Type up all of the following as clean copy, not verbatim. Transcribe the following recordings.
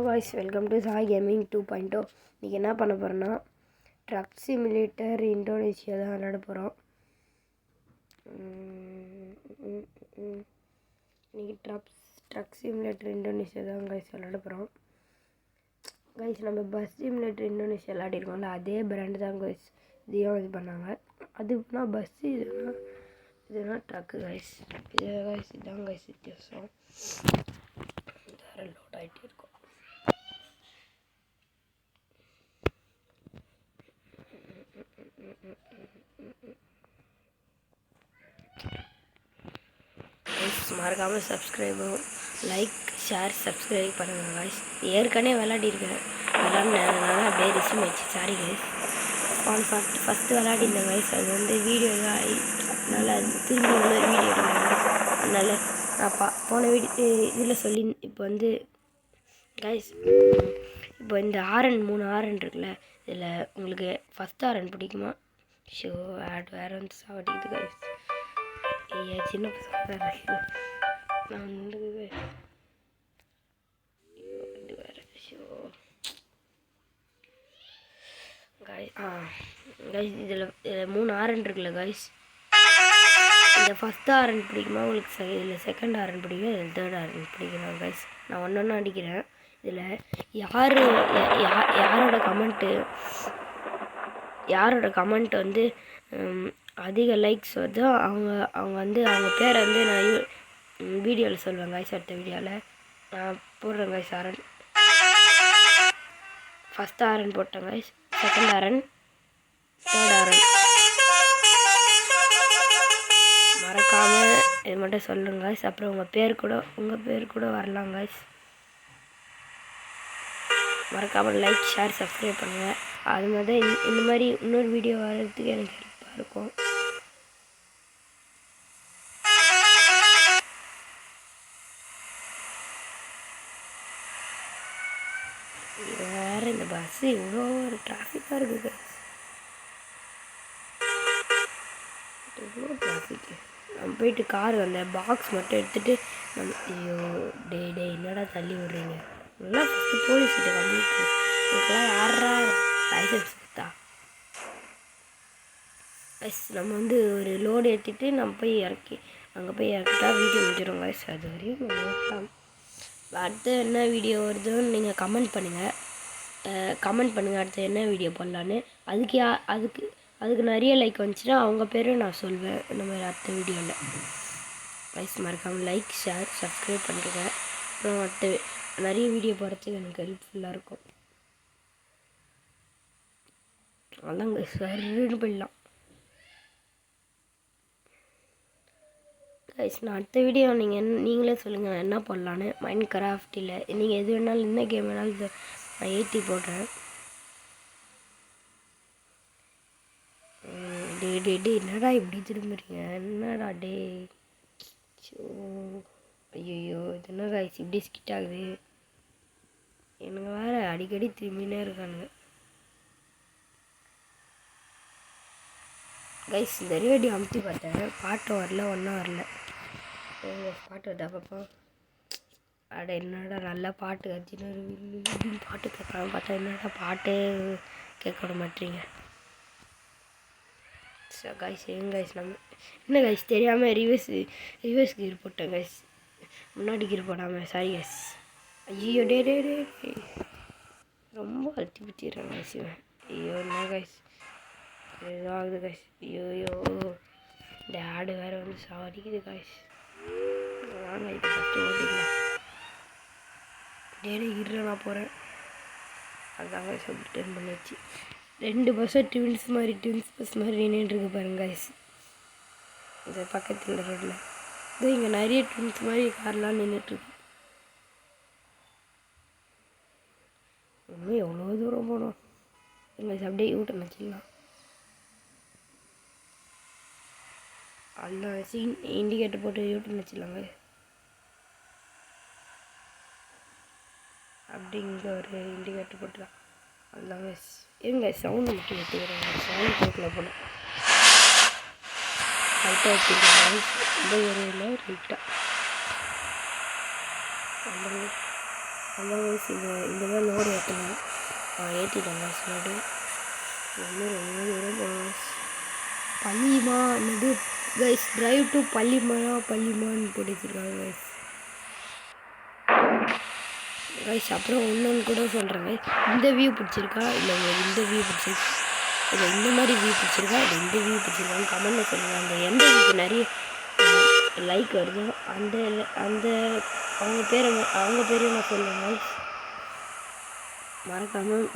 guys, welcome to Sai Gaming 2.0. இன்றைக்கி என்ன பண்ண போகிறோன்னா ட்ரக் சிமுலேட்டர் இந்தோனேஷியா தான் விளையாட போகிறோம். இன்றைக்கி ட்ரக் சிமுலேட்டர் இந்தோனேஷியா தான் கைஸ் விளையாட போகிறோம். கைஸ் நம்ம பஸ் சிமுலேட்டர் இந்தோனேஷியா விளையாடிருக்கோம்ல, அதே பிராண்டு தான் கைஸ் இதையும் இது பண்ணாங்க. அதுனா பஸ்ஸு, இதுனா ட்ரக்கு கைஸ். இதுதான் கைஸ் வித்தியாசம். வேறு லோட் ஆகிட்டே இருக்கும். மறக்காமல் சப்ஸ்கிரைபும் லைக் ஷேர் சப்ஸ்கிரைப் பண்ணுங்கள் கைஸ். ஏற்கனவே விளையாடிருக்கேன், விளாட்னதுனால அப்படியே ரிசீவ் ஆயிடுச்சு. Sorry guys. ஃபஸ்ட்டு விளையாடிருந்தேன் கைஸ். அது வந்து வீடியோ தான் அதனால் அது திரும்பி இன்னொரு வீடியோ எடுக்கிறேன். அதனால் நான் போன வீடியோ இதில் சொல்லி இப்போ வந்து கைஸ், இப்போ இந்த ஆரன் 3 ஆரன் இருக்குல்ல, இதில் உங்களுக்கு ஃபஸ்ட் ஆரன் பிடிக்குமா? ஷோ ஆட் வேறு வந்து சாவடிக்குது கைஸ். சின்ன பசங்க நான் வந்து வேறு ஷோ கைஸ் இதில் 3 ஆரன் இருக்குல்ல கைஸ். இந்த ஃபஸ்ட் ஆரன் பிடிக்குமா உங்களுக்கு? இதில் செகண்ட் ஆரன் பிடிக்கும், இதில் தேர்ட் ஆரன் பிடிக்கும் கைஸ். நான் ஒன்று அடிக்கிறேன். இதில் யாரோட கமெண்ட் வந்து அதிக லைக்ஸ் வருதோ அவங்க வந்து அவங்க பேரை வந்து நான் வீடியோவில் சொல்லுவேன் கைஸ். அடுத்த வீடியோவில் நான் போடுறேன் கைஸ். ஆரன் ஃபஸ்ட் ஆரன் போட்டேன் கைஸ், செகண்ட் ஆரன், தேர்ட் ஆரன். மறக்காமல் இது மட்டும் சொல்லுங்க கைஸ். அப்புறம் உங்கள் பேர் கூட வரலாம் கைஸ். மறக்காமல் லைக் ஷேர் சப்ஸ்கிரைப் பண்ணுங்கள். அது மாதிரி தான் இந்த மாதிரி இன்னொரு வீடியோ வர்றதுக்கு எனக்கு ஹெல்ப்பாக இருக்கும். வேறு இந்த பஸ்ஸு இவ்வளோ ஒரு டிராஃபிக்காக இருக்குது. எவ்வளோ டிராஃபிக்கு. நம்ம போயிட்டு கார் அந்த பாக்ஸ் மட்டும் எடுத்துகிட்டு ஐயோ டே என்னடா தள்ளி விட்றீங்க? நல்லா ஃபஸ்ட்டு போலீஸ்கிட்ட கம்ப்ளீட் இதுக்கெல்லாம் யாரா லைசன்ஸ் கொடுத்தா? கைஸ் நம்ம வந்து ஒரு லோடு ஏற்றிட்டு நம்ம போய் அங்கே போய் இறக்கிட்டா வீடியோ முடிச்சிடும் கைஸ். அது வரையும் நம்ம அடுத்து என்ன வீடியோ வருதுன்னு நீங்கள் கமெண்ட் பண்ணுங்கள். அடுத்து என்ன வீடியோ போடலான்னு. அதுக்கு நிறைய லைக் வந்துச்சுன்னா அவங்க பேரும் நான் சொல்வேன் இந்த மாதிரி அடுத்த வீடியோவில். கைஸ் மறக்காமல் லைக் ஷேர் சப்ஸ்கிரைப் பண்ணுறேங்க. அப்புறம் அடுத்த நிறைய வீடியோ போடுறதுக்கு எனக்கு ஹெல்ப்ஃபுல்லாக இருக்கும். அதாங்க சரின்னு போயிடலாம் கைஸ். நான் அடுத்த வீடியோ நீங்களே சொல்லுங்கள் நான் என்ன போடலான்னு. மைண்ட் கிராஃப்ட் இல்லை நீங்கள் எது வேணாலும் என்ன கேம் வேணாலும் நான் ஏற்றி போடுறேன். டே என்னடா இப்படி திரும்புறீங்க? என்னடா டே ஷோ ஐயோ இது என்ன கைஸ் இப்படி ஸ்கிட் ஆகுது? எனக்கு வேறு அடிக்கடி திரும்பினே இருக்கானுங்க கைஸ். இந்த ரேடியோ அமுத்தி பார்த்தேன், பாட்டு வரல, ஒன்றும் வரல. பாட்டு வருதா பாப்பா? அட என்னடா நல்லா பாட்டு கட்சின்னு பாட்டு கேட்கலாம் பார்த்தா என்னடா பாட்டே கேட்க விட மாட்டீங்க. ஸோ கைஸ் கைஸ் நம்ம என்ன கைஸ் தெரியாமல் ரிவர்ஸ் கீர் போட்டேன் கைஸ். முன்னாடி கீர் போடாமல். Sorry guys. ஐயோ டே ரொம்ப அழுத்தி பிடிச்சிடுறேன் கைஸ் இவன். ஐயோ என்ன கைஸ் ஏதோ ஆகுது கைஸ். ஐயோ இந்த ஆடு வேறு வந்து சாவடிக்குது கைஸ். வாங்க இப்போ ஃபஸ்ட்டு ஓட்டிக்கலாம். இருற நான் போகிறேன். அதுதான் கைஸ் அப்படி டர்ன் பண்ணிடுச்சு. 2 பஸ்ஸும் ட்வின்ஸ் பஸ் மாதிரி நின்றுருக்கு பாருங்க கைஸ். இந்த பக்கத்தில் ரோட்டில் இது இங்கே நிறைய ட்வின்ஸ் மாதிரி கார்லாம் நின்றுட்டுருக்கு. இன்னும் எவ்வளோ தூரம் போகணும் எங்களுக்கு அப்படியே யூட்டன் வச்சிடலாம். அதெல்லாம் இண்டிகேட்டர் போட்டு யூட்டன் வச்சிடலாங்க. அப்படி இங்கே ஒரு இண்டிகேட்டர் போட்டுலாம் அதுதாங்க. எங்க சவுண்டு மட்டும் எடுத்துக்கிறேன். சவுண்டு போக்கில் போனேன் லைட்டாக எடுத்துக்கிறேன். ரொம்ப ஏரியில் லைட்டாக அதான் கைஸ் இந்த மாதிரி லோடு ஏற்றலாம். ஏற்றிட்டேன் கைஸ் லோடு. ரொம்ப தூரம் போகணும் கைஸ். பள்ளிமா என்னது கைஸ், டிரைவ் டு பள்ளிமான்னு போட்டுருக்காங்க கைஸ். கைஸ் அப்புறம் இன்னொன்று கூட சொல்கிறேன் கைஸ், இந்த வியூ பிடிச்சிருக்கா இல்லை உங்களுக்கு இந்த வியூ பிடிச்சிருக்கா, இல்லை இந்த மாதிரி வியூ பிடிச்சிருக்கா இல்லை இந்த வியூ பிடிச்சிருக்கான்னு கமெண்ட்டில் சொல்லுங்கள். அந்த எந்த வியூக்கு நிறைய லைக் வருதோ அந்த அந்த அவங்க பேரை நான் சொல்லுவேன் கைஸ்.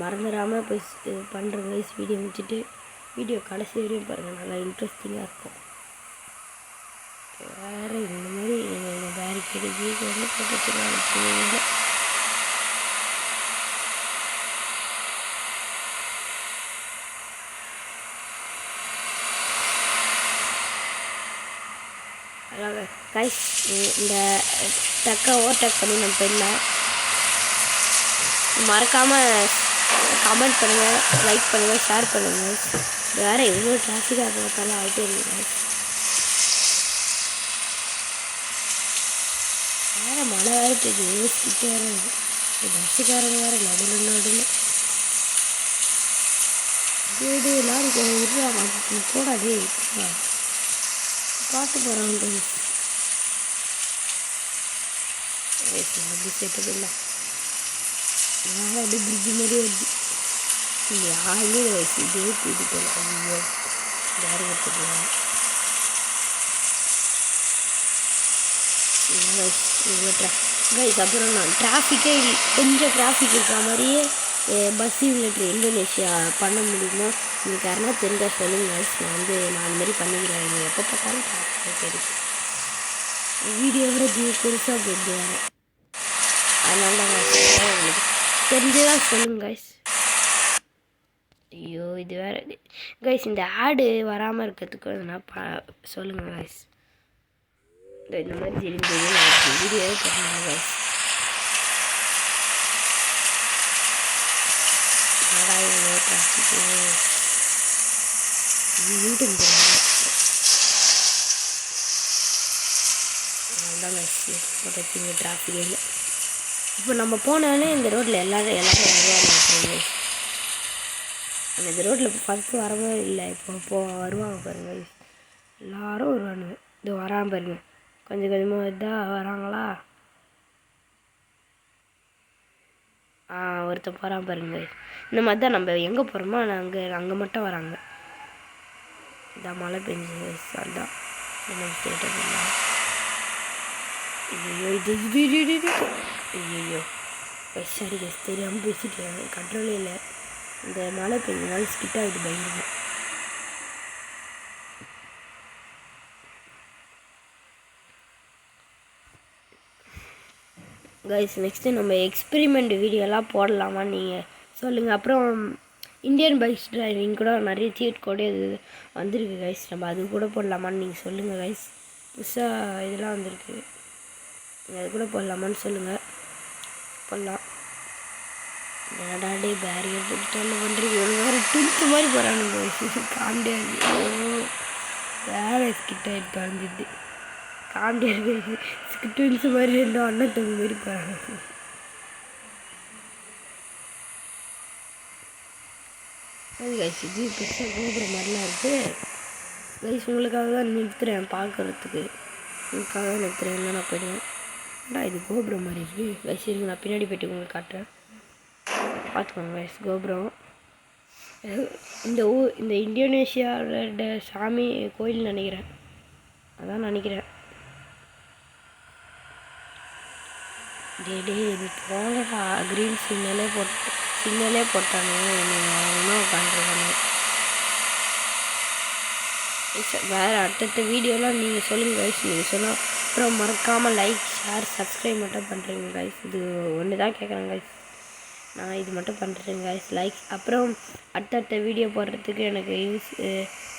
மறந்துடாமல் போய் பண்ணுறேன் கைஸ். வீடியோ முடிச்சுட்டு வீடியோ கடைசி வரையும் பாருங்கள், நல்லா இன்ட்ரெஸ்டிங்காக இருக்கும். வேறு இந்த மாதிரி பேரிகேடு வீடு வந்து போட்டு வச்சுருக்காங்க. அதான் கைஸ் இந்த டக்கை ஓவர்டேக் பண்ணி நம்ம போயிடலாம். மறக்காமல் கமெண்ட் பண்ணுங்கள், லைக் பண்ணுங்கள், ஷேர் பண்ணுங்கள். வேறு எவ்வளோ டிராஃபிக்காக பார்த்தாலும் ஆகிட்டே இருக்குங்க. வேறு மழை வேறு பெய்யுது, ஸ்கிட்டே வேறு பஸ்ஸுக்காரங்க வேறு நடுவில் இது லாரி விடுறாங்க போடாதே பார்த்து போகிறாங்க. அப்படி செட்டது இல்லை, வேறு அப்படியே பிரிட்ஜு மாதிரி வருது. இங்கே யாருமே வயசு இதே கூட்டிட்டு ஐயோ வேறு எடுத்துக்கலாம். கைஸ் அப்புறம் நான் டிராஃபிக்கே கொஞ்சம் டிராஃபிக் இருக்கிற மாதிரியே பஸ் சிமுலேட்டர் இந்தோனேஷியா பண்ண முடியுமோ உங்களுக்கு யாருன்னா தெரிஞ்சால் சொல்லுங்க கைஸ். நான் அந்த மாதிரி பண்ணிக்கிறேன். நீங்கள் எப்போ பார்த்தாலும் டிராஃபிக் கிடைக்கும். வீடியோ கூட பெருசாக போயிட்டு வேறு, அதனால தான் உங்களுக்கு தெரிஞ்சுதான் சொல்லுங்க கைஸ். ஐயோ இது வேறு கைஸ், இந்த ஆடு வராமல் இருக்கிறதுக்கு நான் சொல்லுங்கள் கைஸ். இந்த மாதிரி தெரிஞ்சது வீடியோவே பண்ணுங்க கைஸ். யூடியூப் அதான் கைஸ் டிராஃபிக் இல்லை. இப்போ நம்ம போனாலே இந்த ரோட்டில் எல்லாரும் வருவாங்க. இந்த ரோட்டில் ஃபஸ்ட்டு வரவே இல்லை, இப்போ வருவாங்க பாருங்கள். எல்லோரும் வருவானுங்க. இது வராமல் பாருங்க, கொஞ்சம் கொஞ்சமாக இதாக வராங்களா. ஒருத்தர் போகிறான் பாருங்க. இந்த மாதிரி தான் நம்ம எங்கே போகிறோமோ அங்கே மட்டும் வராங்க. இதான் மழை பெஞ்சு அதுதான் ஐயோ இது ஐயோ சரி கேஸ் தெரியாமல் பேசிட்டேன், கண்ட்ரோலே இல்லை. இந்த மழை பெஞ்சனால ஸ்கிட் ஆகிட்டு பயங்கர. கைஸ் நெக்ஸ்ட்டு நம்ம எக்ஸ்பெரிமெண்ட் வீடியோலாம் போடலாமா நீங்கள் சொல்லுங்கள். அப்புறம் இந்தியன் பைக் டிரைவிங் கூட நிறைய சீட் கோடு இது வந்திருக்கு கைஸ், நம்ம அது கூட போடலாமான்னு நீங்கள் சொல்லுங்கள் கைஸ். புதுசாக இதெல்லாம் வந்திருக்கு, அது கூட போடலாமான்னு சொல்லுங்கள். போடலாம். என்னடாடே பேரியர் போட்டுட்டு பண்ணுறீங்க, வேறு ட்வின்ஸ் மாதிரி போகிறானுங்க. காமெடியாக வேறு ஸ்கிட் ஆகிட்டு வந்துடுது. காமெடியாக ட்வின்ஸ் மாதிரி ரெண்டும் அண்ணன் தம்பி மாதிரி போகிறாங்க. அது கைஸ் இது பெருசாக கோபுரம் மாதிரிலாம் இருக்குது கைஸ். உங்களுக்காக தான் நிறுத்துறேன், பார்க்குறதுக்கு உங்களுக்காக தான் நிறுத்துறேன். இல்லை நான் போயிடுவேன். ஆனால் இது கோபுரம் மாதிரி இருக்குது கைஸ். இருக்கு நான் பின்னாடி போய்ட்டு உங்களுக்கு காட்டுறேன், பார்த்துக்கோங்க கைஸ். கோபுரம் இந்த இந்தோனேஷியாவோட சாமி கோயில் நினைக்கிறேன், அதான் நினைக்கிறேன். டே இது போங்கடா, க்ரீன் சிக்னலே போட்டானுங்க, ஒன்றும் உட்காந்துருக்காங்க. வேறு அடுத்தடுத்த வீடியோலாம் நீங்கள் சொல்லுங்கள் கைஸ். நீங்கள் சொன்னால் அப்புறம் மறக்காமல் லைக் ஷேர் சப்ஸ்கிரைப் மட்டும் பண்ணுறீங்க கைஸ். இது ஒன்று தான் கேட்குறேன் கைஸ், நான் இது மட்டும் பண்ணுறேன் கைஸ். லைக் அப்புறம் அடுத்தடுத்த வீடியோ போடுறதுக்கு எனக்கு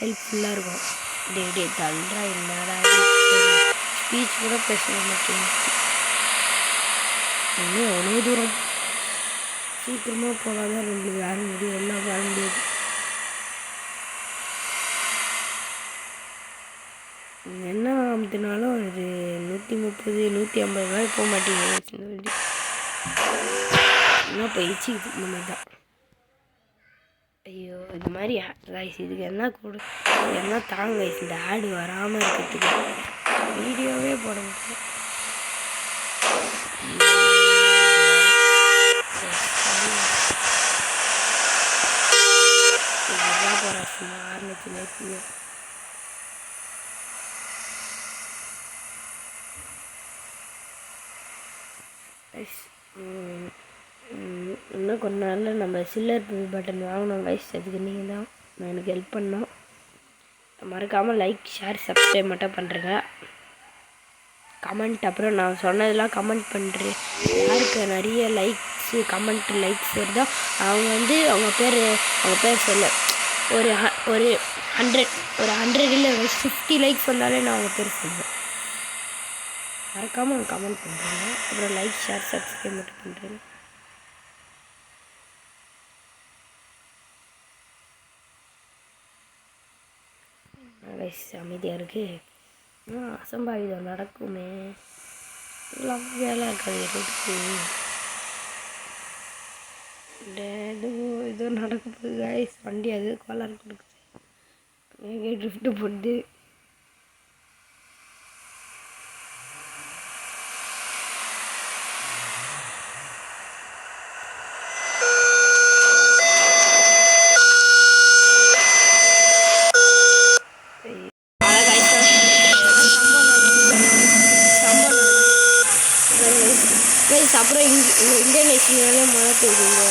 ஹெல்ப்ஃபுல்லாக இருக்கும். டே தல்றா என்னடா ஸ்பீச் கூட பேச மாட்டேங்க. இன்னும் எவ்வளோ தூரம் சீக்கிரமாக போகாதான் நம்மளுக்கு வர முடியும், எல்லாம் வர முடியாது. என்ன அப்படினாலும் இது 130 150 ரூபாய் போக மாட்டேங்குது இந்த வண்டி. சுத்தமாக போயிடுச்சு. இது இந்த மாதிரி தான். ஐயோ இது மாதிரி கைஸ் இதுக்கு என்ன என்ன தாங்க கைஸ் இந்த ஆடு வராமல் இருக்கிறதுக்கு வீடியோவே போட முடியல. போகிறேன் சும்மா ஆரம்பிச்சு இன்னும் கொஞ்ச நாளில் நம்ம சில்லர் பட்டன் வாங்கினோம் கைஸ். அதுக்கு நீங்கள் தான் எனக்கு ஹெல்ப் பண்ணோம். மறக்காமல் லைக் ஷேர் சப்ஸ்கிரைப் மட்டும் பண்ணுறேங்க. கமெண்ட் அப்புறம் நான் சொன்னதெல்லாம் கமெண்ட் பண்ணுறேன். யாருக்கு நிறைய லைக்ஸு கமெண்ட் லைக்ஸ் வருதோ அவங்க அவங்க பேர் சொல்ல ஒரு 100 இல்லை 50 லைக்ஸ் வந்தாலே நான் அவங்க பேர் சொல்லுவேன். மறக்காமல் கமெண்ட் பண்ணுறேங்க. அப்புறம் லைக் ஷேர் சப்ஸ்கிரைப் மட்டும் பண்ணுறேங்க. அமைதியாக இருக்குது. அசம்பாவிதம் நடக்குமே, இதெல்லாம் வேலை இருக்காது எதுக்கு. ஏதோ நடக்க போகுது கைஸ். வண்டி அது கோளாறு கொடுக்குது, எங்கே ட்ரிஃப்ட்டு போடுது. அப்புறம் இந்தோனேஷியாவிலே மழை பெய்யுதுங்க.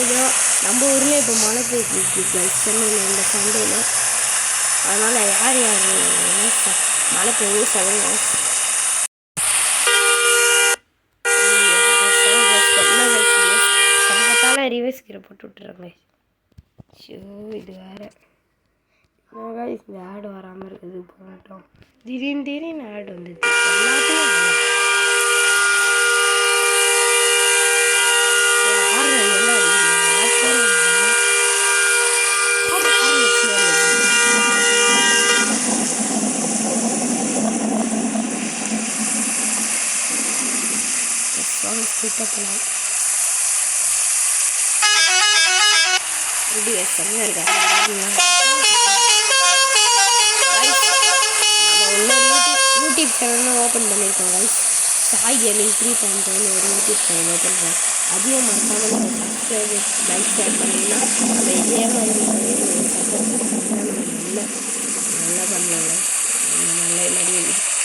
இதெல்லாம் நம்ம ஊரில் இப்போ மழை பெய்யுது சென்னையில் இந்த சண்டேயில். அதனால் யார் மழை பெய்யுது சொல்லுங்க. சங்கத்தால் ரிவர்ஸ் கீரை போட்டு விட்டுறாங்க. ஷோ இது வேறு இந்த ஆடு வராமல் இருக்குது. போட்டோம் திடீர்னு ஆடு வந்தது. எல்லாத்தையும் சுத்தப்பலாம் எப்படி செம்மையாக இருக்காங்க. நம்ம யூடியூப் சேனலும் ஓப்பன் பண்ணியிருக்கோம் கைஸ். சாய் கேமிங் 3.1 ஒரு யூடியூப் சேனல் ஓப்பன் பண்ணோம். அதையும் மறக்காமல் நம்ம சப்ஸ்கிரைப் லைக் ஷேர் பண்ணிங்கன்னா நம்ம இதே மாதிரி சப்போர்ட் பண்ணிங்கன்னா நல்லா பண்ணலாங்க. நல்லா நிறைய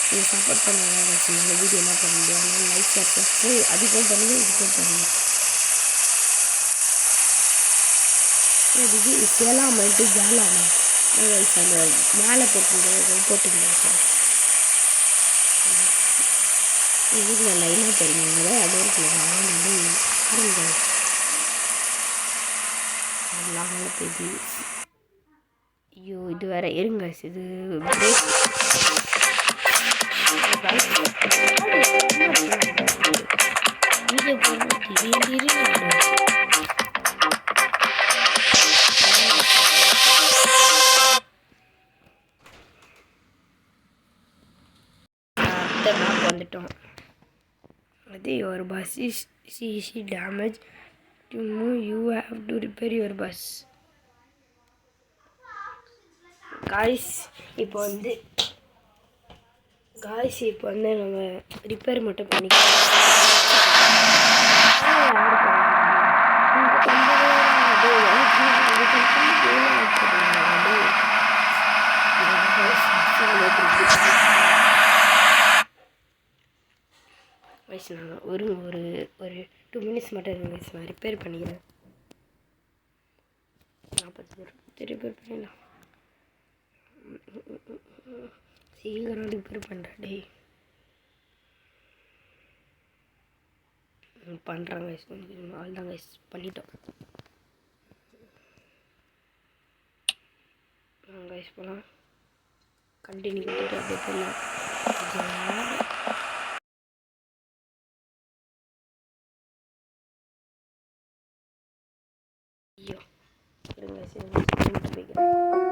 நீங்கள் சப்போர்ட் பண்ணலாம் கைஸ். நல்ல வீடியோலாம் பண்ண முடியும். அதனால் லைக் ஷேர் சப்ஸ்கிரைப் அதிகம் பண்ணுங்கள், இதுக்கும் பண்ணுங்கள். இது சேலாம் மல்ட்டு ஜாலாமா கைஸ் அந்த மேலே போட்டுருந்தேன். இதுக்கு நான் லைனாக தெரியுங்க அப்படியே இருக்குங்க. எல்லாம் பெய்து. ஐயோ இது வேற இருங்க. இது வீடியோ திடீர்னு வந்துட்டோம். அது your bus is damaged. To move you have to repair your bus. Guys இப்போ வந்து நம்ம ரிப்பேர் மட்டும் பண்ணிக்கலாம். வயசு நாங்கள் ஒரு 2 மினிட்ஸ் மட்டும் இருங்க வயசு நான் ரிப்பேர் பண்ணிக்கிறேன். 40 ரிப்பேர் பண்ணிடலாம். சீக்கிரம் ரிப்பேர் பண்ணுறேன். டே பண்ணுறாங்க வயசு ஆள் தான் வயசு பண்ணிட்டோம். வயசு போகலாம் கண்டினியூ பண்ணிட்டு அப்படியே போடலாம். ஐயோ இருங்க சரி போய்க்கிறேன்.